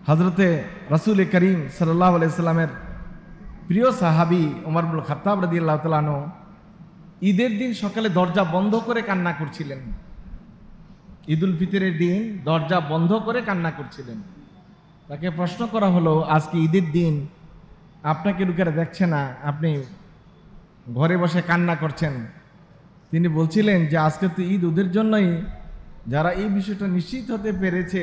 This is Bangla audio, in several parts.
হযরতে রাসূল করিম সাল্লাল্লাহু আলাইহি সাল্লামের প্রিয় সাহাবী ওমর ইবনে খাত্তাব রাদিয়াল্লাহু তাআলা আনহু ঈদের দিন সকালে দরজা বন্ধ করে কান্না করছিলেন। ঈদুল ফিতরের দিন দরজা বন্ধ করে কান্না করছিলেন। তাকে প্রশ্ন করা হলো, আজকে ঈদের দিন আপনাকে লোকেরা দেখছে না, আপনি ঘরে বসে কান্না করছেন। তিনি বলছিলেন যে আজকে তো ঈদ, ওদের জন্যই যারা এই বিষয়টা নিশ্চিত হতে পেরেছে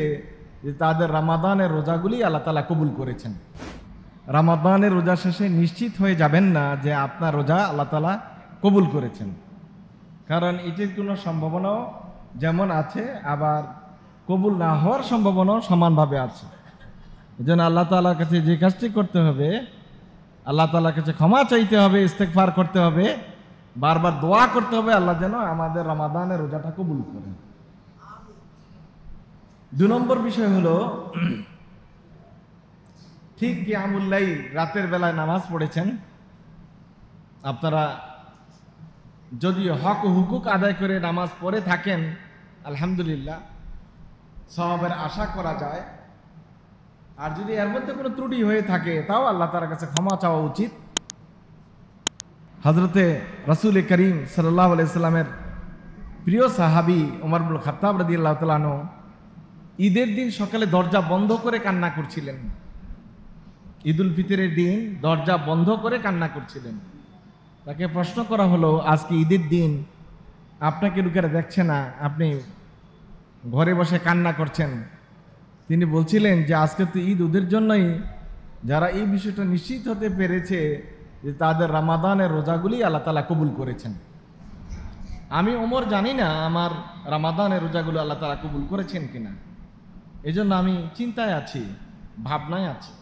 যে তাদের রমাদানের রোজাগুলি আল্লাহ তাআলা কবুল করেছেন। রমাদানের রোজা শেষে নিশ্চিত হয়ে যাবেন না যে আপনার রোজা আল্লাহ তাআলা কবুল করেছেন, কারণ এটির কোনো সম্ভাবনাও যেমন আছে, আবার কবুল না হওয়ার সম্ভাবনাও সমানভাবে আছে। এই জন্য আল্লাহ তাআলার কাছে যে কাজটি করতে হবে, আল্লাহ তাআলার কাছে ক্ষমা চাইতে হবে, ইস্তেগফার করতে হবে, বারবার দোয়া করতে হবে আল্লাহ যেন আমাদের রমাদানের রোজাটা কবুল করেন। 2 নম্বর বিষয় হলো, ঠিক কিয়ামুল লাইল, রাতের বেলায় নামাজ পড়েছেন আপনারা, যদি হক ও হুকুক আদায় করে নামাজ পড়ে থাকেন আলহামদুলিল্লাহ, সওয়াবের আশা করা যায়। আর যদি এর মধ্যে কোনো ত্রুটি হয়ে থাকে তাও আল্লাহ তাআলার কাছে ক্ষমা চাওয়া উচিত। হযরতে রাসূল করিম সাল্লাল্লাহু আলাইহি সাল্লামের প্রিয় সাহাবী ওমর ইবনে খাত্তাব রাদিয়াল্লাহু তাআলা আনহু ঈদের দিন সকালে দরজা বন্ধ করে কান্না করছিলেন। ঈদুল ফিতরের দিন দরজা বন্ধ করে কান্না করছিলেন। তাকে প্রশ্ন করা হলো, আজকে ঈদের দিন আপনাকে লোকেরা দেখছে না, আপনি ঘরে বসে কান্না করছেন। তিনি বলছিলেন যে আজকে তো ঈদ, ওদের জন্যই যারা এই বিষয়টা নিশ্চিত হতে পেরেছে যে তাদের রমাদানের রোজাগুলি আল্লাহ তাআলা কবুল করেছেন। আমি ওমর জানি না আমার রমাদানের রোজাগুলো আল্লাহ তাআলা কবুল করেছেন কিনা, এই জন্য আমি চিন্তায় আছি, ভাবনায় আছি।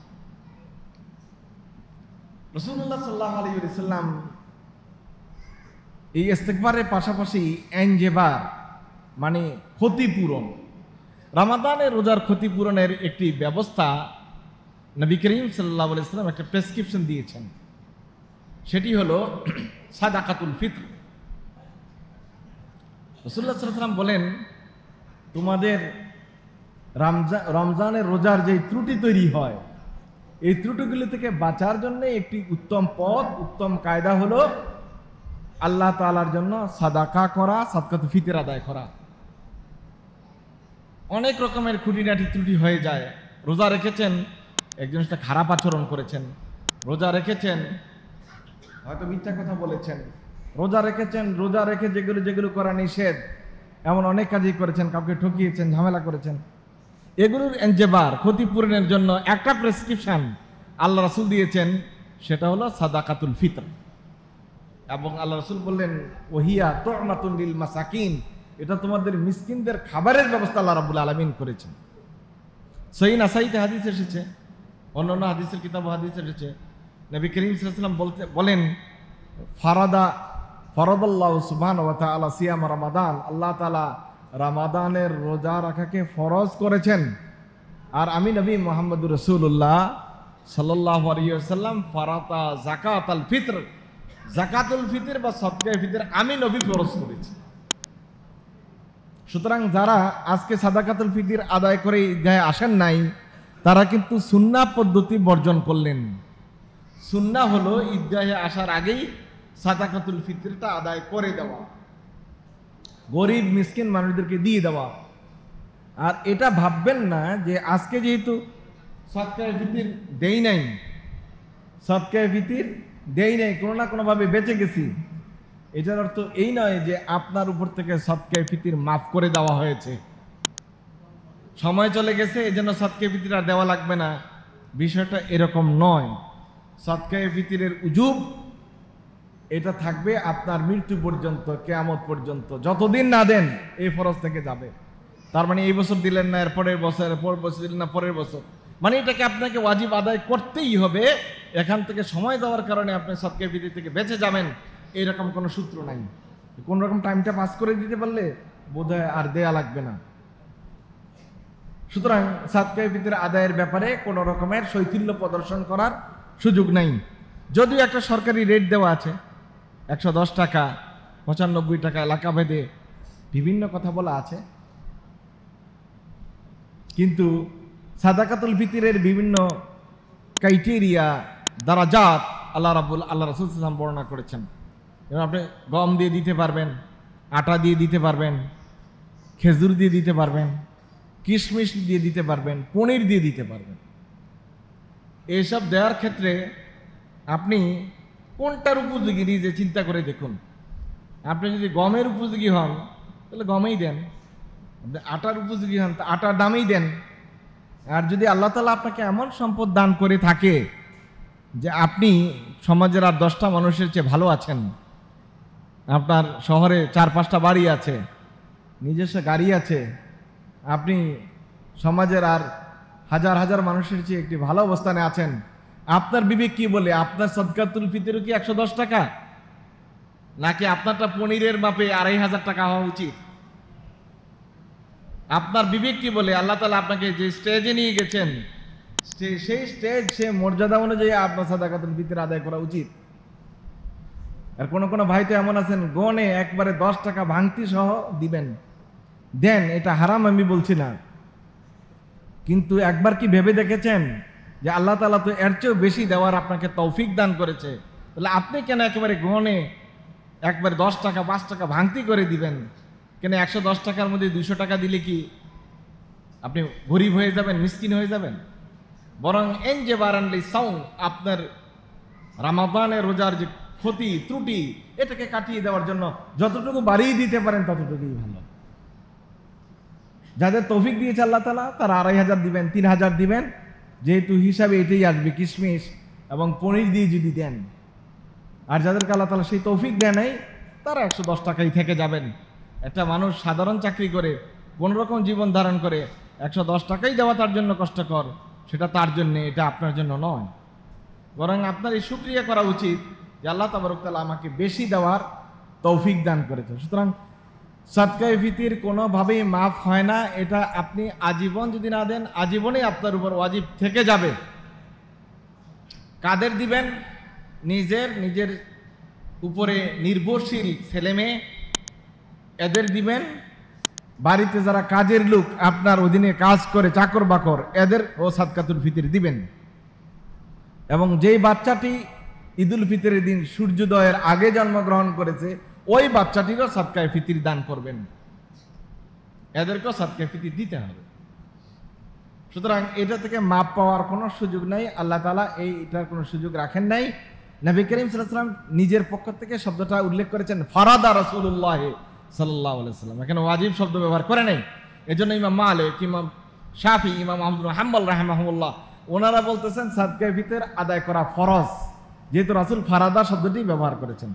রাসূলুল্লাহ সাল্লাল্লাহু আলাইহি ওয়াসাল্লাম এই ইস্তেগফারের পাশাপাশি এনজেবার মানে ক্ষতিপূরণ, রমাদানের রোজার ক্ষতিপূরণের একটি ব্যবস্থা নবী করিম সাল্লাল্লাহু আলাইহি ওয়াসাল্লাম একটা প্রেসক্রিপশন দিয়েছেন। সেটি হলো সাদাকাতুল ফিতর। রাসূলুল্লাহ সাল্লাল্লাহু আলাইহি ওয়াসাল্লাম বলেন, তোমাদের রমজানের রোজার যে ত্রুটি তৈরি হয়, এই ত্রুটিগুলি থেকে বাঁচার জন্য একটি উত্তম পথ, উত্তম কায়দা হলো আল্লাহ তাআলার জন্য সাদাকা করা, সাদকাতুল ফিতর আদায় করা। অনেক রকমের খুঁটিনাটি ত্রুটি হয়ে যায়। রোজা রেখেছেন, একজনের সাথে খারাপ আচরণ করেছেন, রোজা রেখেছেন হয়তো মিথ্যা কথা বলেছেন, রোজা রেখেছেন, রোজা রেখে যেগুলো করা নিষেধ এমন অনেক কাজই করেছেন, কাউকে ঠকিয়েছেন, ঝামেলা করেছেন। এগুলোর এনজেবার, ক্ষতিপূরণের জন্য একটা প্রেসক্রিপশন আল্লাহ রাসূল দিয়েছেন, সেটা হলো সাদাকাতুল ফিতর। এবং আল্লাহ রাসূল বললেন, ওহিয়া তু'মাতুন লিল মাসাকিন, এটা তোমাদের মিসকিনদের খাবারের ব্যবস্থা আল্লাহ রাব্বুল আলামিন করেছেন। সহিহ নাসাইতে হাদিস এসেছে, অন্যান্য হাদিসের কিতাব হাদিস এসেছে, নবী করিম সাল্লাল্লাহু আলাইহি ওয়াসাল্লাম বলেন, ফারাদাল্লাহু সুবহানাহু ওয়া তাআলা সিয়াম রমাদান, আল্লাহ তাআলা রমাদানের রোজা রাখাকে ফরজ করেছেন। আর আমি নবী মুহাম্মদুর রাসূলুল্লাহ সাল্লাল্লাহু আলাইহি ওয়াসাল্লাম ফারাতা যাকাতুল ফিতর, যাকাতুল ফিতর বা সদকায়ে ফিতর আমি নবী ফরজ করেছি। সুতরাং যারা আজকে সাদাকাতুল ফিতর আদায় করে ঈদগাহে আসেন নাই, তারা কিন্তু সুন্নাহ পদ্ধতি বর্জন করলেন। সুন্নাহ হলো ঈদগাহে আসার আগেই সাদাকাতুল ফিতরটা আদায় করে দেওয়া, গরিব মিসকিন মানুষদেরকে দিয়ে দেওয়া। আর এটা ভাববেন না যে আজকে যেহেতু সদকায়ে ফিতর দেই নাই, সদকায়ে ফিতর দেই নাই, কোনো না কোনোভাবে বেঁচে গেছি, এটার অর্থ এই নয় যে আপনার উপর থেকে সদকায়ে ফিতর মাফ করে দেওয়া হয়েছে, সময় চলে গেছে এই জন্য সদকায়ে ফিতর আর দেওয়া লাগবে না। বিষয়টা এরকম নয়। সদকায়ে ফিতরের উজুব এটা থাকবে আপনার মৃত্যু পর্যন্ত, কিয়ামত পর্যন্ত, যতদিন না দেন এই ফরজ থেকে যাবে। তার মানে এই বছর দিলেন না, এর পরের বছর, পরের বছর দিলেন না, পরের বছর, মানে এটাকে আপনাকে ওয়াজিব আদায় করতেই হবে। এখান থেকে সময় দেওয়ার কারণে আপনি সদকায়ে ফিতর থেকে বেঁচে যাবেন এইরকম কোনো সূত্র নাই। কোন রকম টাইমটা পাস করে দিতে পারলে বোধহয় আর দেয়া লাগবে না। সুতরাং সদকায়ে ফিতর আদায়ের ব্যাপারে কোনো রকমের শৈথিল্য প্রদর্শন করার সুযোগ নাই। যদিও একটা সরকারি রেট দেওয়া আছে, 110 টাকা, 95 টাকা, এলাকা ভেদে বিভিন্ন কথা বলা আছে, কিন্তু সাদাকাতুল ফিতরের বিভিন্ন ক্রাইটেরিয়া দারাজাত আল্লাহ রাসূল সাল্লাল্লাহু আলাইহি ওয়াসাল্লাম বর্ণনা করেছেন। যেমন আপনি গম দিয়ে দিতে পারবেন, আটা দিয়ে দিতে পারবেন, খেজুর দিয়ে দিতে পারবেন, কিশমিশ দিয়ে দিতে পারবেন, পনির দিয়ে দিতে পারবেন। এইসব দেওয়ার ক্ষেত্রে আপনি কোনটার উপযোগী নিজে চিন্তা করে দেখুন। আপনি যদি গমের উপযোগী হন তাহলে গমেই দেন, আপনি আটার উপযোগী হন তা আটার দামেই দেন। আর যদি আল্লাহ তাআলা আপনাকে এমন সম্পদ দান করে থাকে যে আপনি সমাজের আর 10টা মানুষের চেয়ে ভালো আছেন, আপনার শহরে 4-5টা বাড়ি আছে, নিজস্ব গাড়ি আছে, আপনি সমাজের আর হাজার হাজার মানুষের চেয়ে একটি ভালো অবস্থানে আছেন, আপনার বিবেক কি বলে আপনার সাদকাতুল ফিতর কি 110 টাকা, নাকি আপনারটা পনিরের মাপে 2500 টাকা হওয়া উচিত? আপনার বিবেক কি বলে? আল্লাহ তাআলা আপনাকে যে স্টেজে নিয়ে গেছেন সেই স্টেজ, সে মর্যাদা অনুযায়ী আপনার সাদাকাতুল ফিতর আদায় করা উচিত। আর কোনো ভাই তো এমন আছেন গনে একবারে 10 টাকা ভাঙতি সহ দিবেন, দেন, এটা হারাম আমি বলছি না, কিন্তু একবার কি ভেবে দেখেছেন যে আল্লাহ তাআলা তো এর চেয়েও বেশি দেওয়ার আপনাকে তৌফিক দান করেছে, তাহলে আপনি কেন একেবারে গনে একবারে 10 টাকা 5 টাকা ভাঙতি করে দিবেন? কেন 110 টাকার মধ্যে 200 টাকা দিলে কি আপনি গরিব হয়ে যাবেন, মিসকিন হয়ে যাবেন? বরং এনজেবারানলি সাউম, আপনার রমাদানের রোজার যে ক্ষতি ত্রুটি এটাকে কাটিয়ে দেওয়ার জন্য যতটুকু বাড়িয়ে দিতে পারেন ততটুকুই ভালো। যাদের তৌফিক দিয়েছে আল্লাহ তাআলা তারা 2500 দিবেন, 3000 দিবেন, যেহেতু হিসাবে এটাই আসবে কিশমিশ এবং পনির দিয়ে যদি দেন। আর যাদেরকে আল্লাহ তাআলা সেই তৌফিক দেয় নাই তারা 110 টাকাই থেকে যাবেন। একটা মানুষ সাধারণ চাকরি করে কোনোরকম জীবন ধারণ করে 110 টাকাই দেওয়া তার জন্য কষ্টকর, সেটা তার জন্য, এটা আপনার জন্য নয়। বরং আপনার এই শুকরিয়া করা উচিত যে আল্লাহ তাবারক তাআলা আমাকে বেশি দেওয়ার তৌফিক দান করেছে। সুতরাং সাদকায়ে ফিতর কোনোভাবেই মাফ হয় না, এটা আপনি আজীবন যদি না দেন আজীবনই আপনার উপর ওয়াজিব থেকে যাবে। কাদের দিবেন? নিজের উপরে নির্ভরশীল ছেলে মেয়ে এদের দিবেন, বাড়িতে যারা কাজের লোক আপনার অধীনে কাজ করে চাকর বাকর এদের ও সাদকাতুল ফিতর দিবেন। এবং যেই বাচ্চাটি ঈদুল ফিতরের দিন সূর্যোদয়ের আগে জন্মগ্রহণ করেছে ওই বাচ্চাটিরও সাদকায়ে ফিতর দান করবেন, এদেরকেও সাদকায়ে ফিতর দিতে হবে। সুতরাং এটা থেকে মাপ পাওয়ার কোনো সুযোগ নাই, আল্লাহ তাআলা এইটার কোনো সুযোগ রাখেন নাই। নবী করিম সাল্লাল্লাহু আলাইহি ওয়াসাল্লাম নিজের পক্ষ থেকে শব্দটা উল্লেখ করেছেন ফারাদা রাসূলুল্লাহ সাল্লাল্লাহু আলাইহি ওয়াসাল্লাম, এখানে ওয়াজিব শব্দ ব্যবহার করে নাই। এজন্য ইমাম মালিক, ইমাম শাফি, ইমাম আহমদ বিন হাম্বল রাহিমাহুল্লাহ ওনারা বলতেছেন সাদকায়ে ফিতর আদায় করা ফরজ, যেহেতু রাসূল ফারাদা শব্দটি ব্যবহার করেছেন।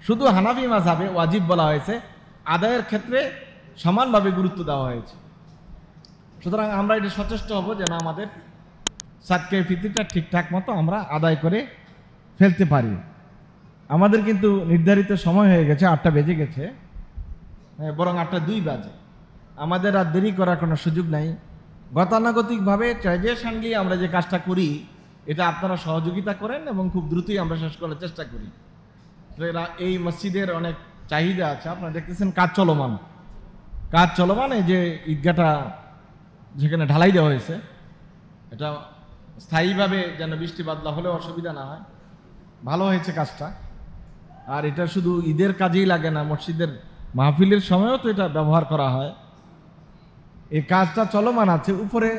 শুধু হানাফি মাযহাবে ওয়াজিব বলা হয়েছে, আদায়ের ক্ষেত্রে সমানভাবে গুরুত্ব দেওয়া হয়েছে। সুতরাং আমরা এটা সচেষ্ট হব যেন আমাদের সাদকায়ে ফিতরটা ঠিকঠাক মতো আমরা আদায় করে ফেলতে পারি। আমাদের কিন্তু নির্ধারিত সময় হয়ে গেছে, 8টা বেজে গেছে, বরং 8টা 2 বাজে। আমাদের আর দেরি করার কোনো সুযোগ নাই। গতানুগতিকভাবে ট্র্যাডিশনালি আমরা যে কাজটা করি এটা আপনারা সহযোগিতা করেন এবং খুব দ্রুতই আমরা শেষ করার চেষ্টা করি। এই মসজিদের অনেক চাহিদা আছে, আপনারা দেখতেছেন কাজ চলমান। এই যে ঈদগাহটা যেখানে ঢালাই দেওয়া হয়েছে এটা স্থায়ীভাবে যেন বৃষ্টি বাদলা হলেও অসুবিধা না হয়, ভালো হয়েছে কাজটা। আর এটা শুধু ঈদের কাজেই লাগে না, মসজিদের মাহফিলের সময়ও তো এটা ব্যবহার করা হয়। এই কাজটা চলমান আছে। উপরে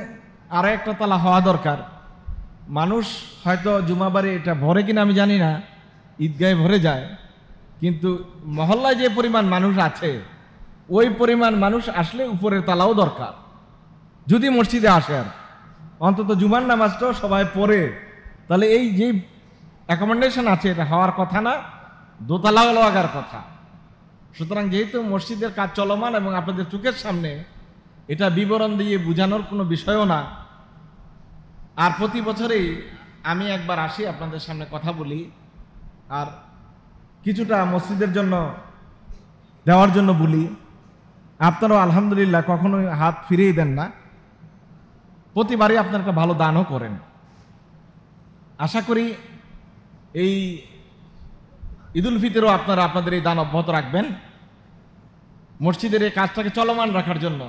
আরো একটা তালা হওয়া দরকার। মানুষ হয়তো জুমাবারে এটা ভরে কিনা আমি জানি না, ঈদগাহে ভরে যায়, কিন্তু মহল্লায় যে পরিমাণ মানুষ আছে ওই পরিমাণ মানুষ আসলে উপরের তালাও দরকার, যদি মসজিদে আসে। আর অন্তত জুমার নামাজটাও সবাই পড়ে, তাহলে এই যে অ্যাকোমোডেশন আছে এটা হওয়ার কথা না, দোতলাও লাগার কথা। সুতরাং যেহেতু মসজিদের কাজ চলমান এবং আপনাদের চোখের সামনে, এটা বিবরণ দিয়ে বোঝানোর কোনো বিষয়ও না। আর প্রতি বছরেই আমি একবার আসি আপনাদের সামনে কথা বলি, আর কিছুটা মসজিদের জন্য দেওয়ার জন্য বলি। আপনারাও আলহামদুলিল্লাহ কখনোই হাত ফিরিয়ে দেন না, প্রতিবারই আপনারা একটা ভালো দানও করেন। আশা করি এই ঈদুল ফিতরও আপনারা আপনাদের এই দান অব্যাহত রাখবেন, মসজিদের এই কাজটাকে চলমান রাখার জন্য।